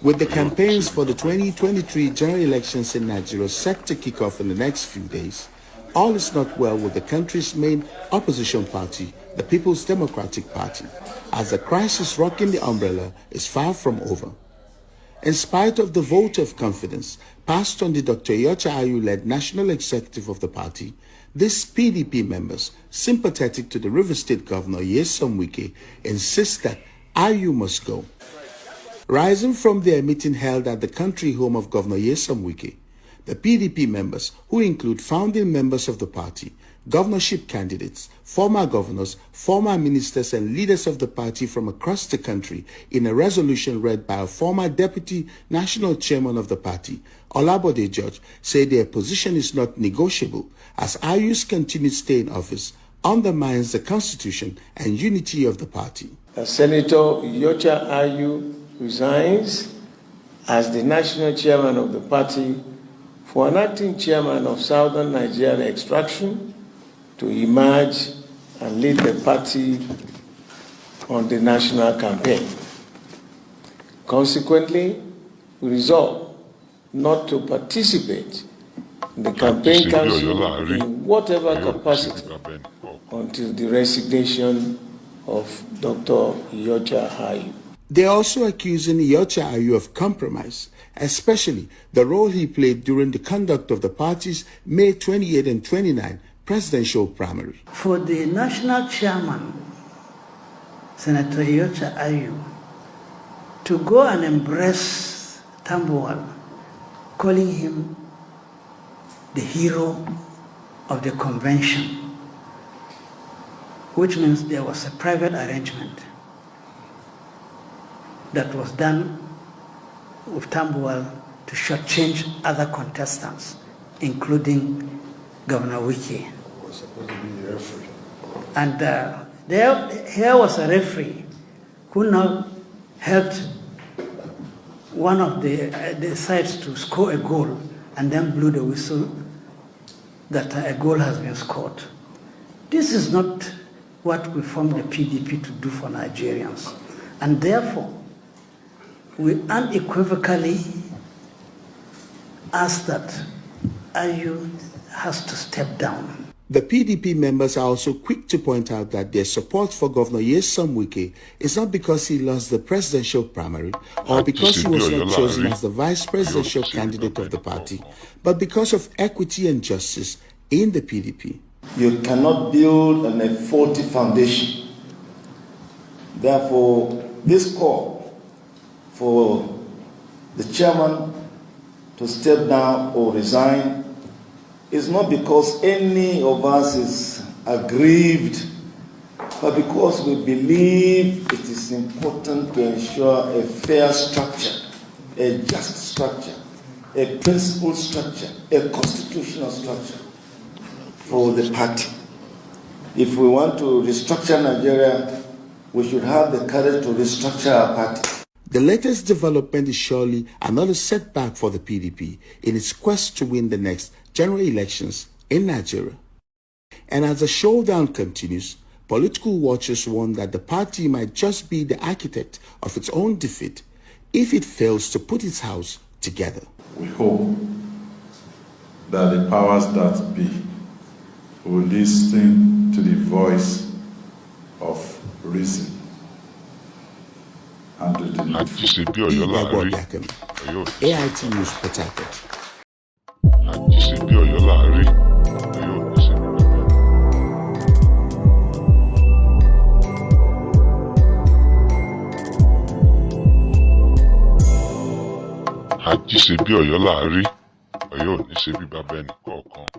With the campaigns for the 2023 general elections in Nigeria set to kick off in the next few days, all is not well with the country's main opposition party, the People's Democratic Party, as the crisis rocking the umbrella is far from over. In spite of the vote of confidence passed on the Dr. Iyorchia Ayu-led national executive of the party, these PDP members, sympathetic to the River State Governor Wike, insist that Ayu must go. Rising from their meeting held at the country home of Governor Wike, the PDP members, who include founding members of the party, governorship candidates, former governors, former ministers and leaders of the party from across the country, in a resolution read by a former deputy national chairman of the party, Olabode George, say their position is not negotiable as Ayu's continued stay in office undermines the constitution and unity of the party. Senator Iyorchia Ayu resigns as the national chairman of the party for an acting chairman of Southern Nigeria extraction to emerge and lead the party on the national campaign. Consequently, we resolve not to participate in the campaign council in whatever capacity until the resignation of Dr. Iyorchia Ayu. They are also accusing Iyorchia Ayu of compromise, especially the role he played during the conduct of the party's May 28 and 29 presidential primary. For the national chairman, Senator Iyorchia Ayu, to go and embrace Tambuwal, calling him the hero of the convention, which means there was a private arrangement that was done with Tambuwal to shortchange other contestants, including Governor Wike. Was supposed to be a referee. And here was a referee who now helped one of the sides to score a goal and then blew the whistle that a goal has been scored. This is not what we formed the PDP to do for Nigerians. And therefore, we unequivocally ask that Ayu has to step down. The PDP members are also quick to point out that their support for Governor Wike is not because he lost the presidential primary or because he was not chosen as the vice presidential candidate of the party, but because of equity and justice in the PDP. You cannot build on a faulty foundation. Therefore, this call for the chairman to step down or resign is not because any of us is aggrieved, but because we believe it is important to ensure a fair structure, a just structure, a principled structure, a constitutional structure for the party. If we want to restructure Nigeria, we should have the courage to restructure our party. The latest development is surely another setback for the PDP in its quest to win the next general elections in Nigeria. And as the showdown continues, political watchers warn that the party might just be the architect of its own defeat if it fails to put its house together. We hope that the powers that be will listen to the voice of reason and to the AIT News Port Harcourt. Àjíṣebí Ọ̀yọ́ là á rí, Ọ̀yọ́ ò ní ṣe bí bàbá ẹnì kọ̀ọ̀kan.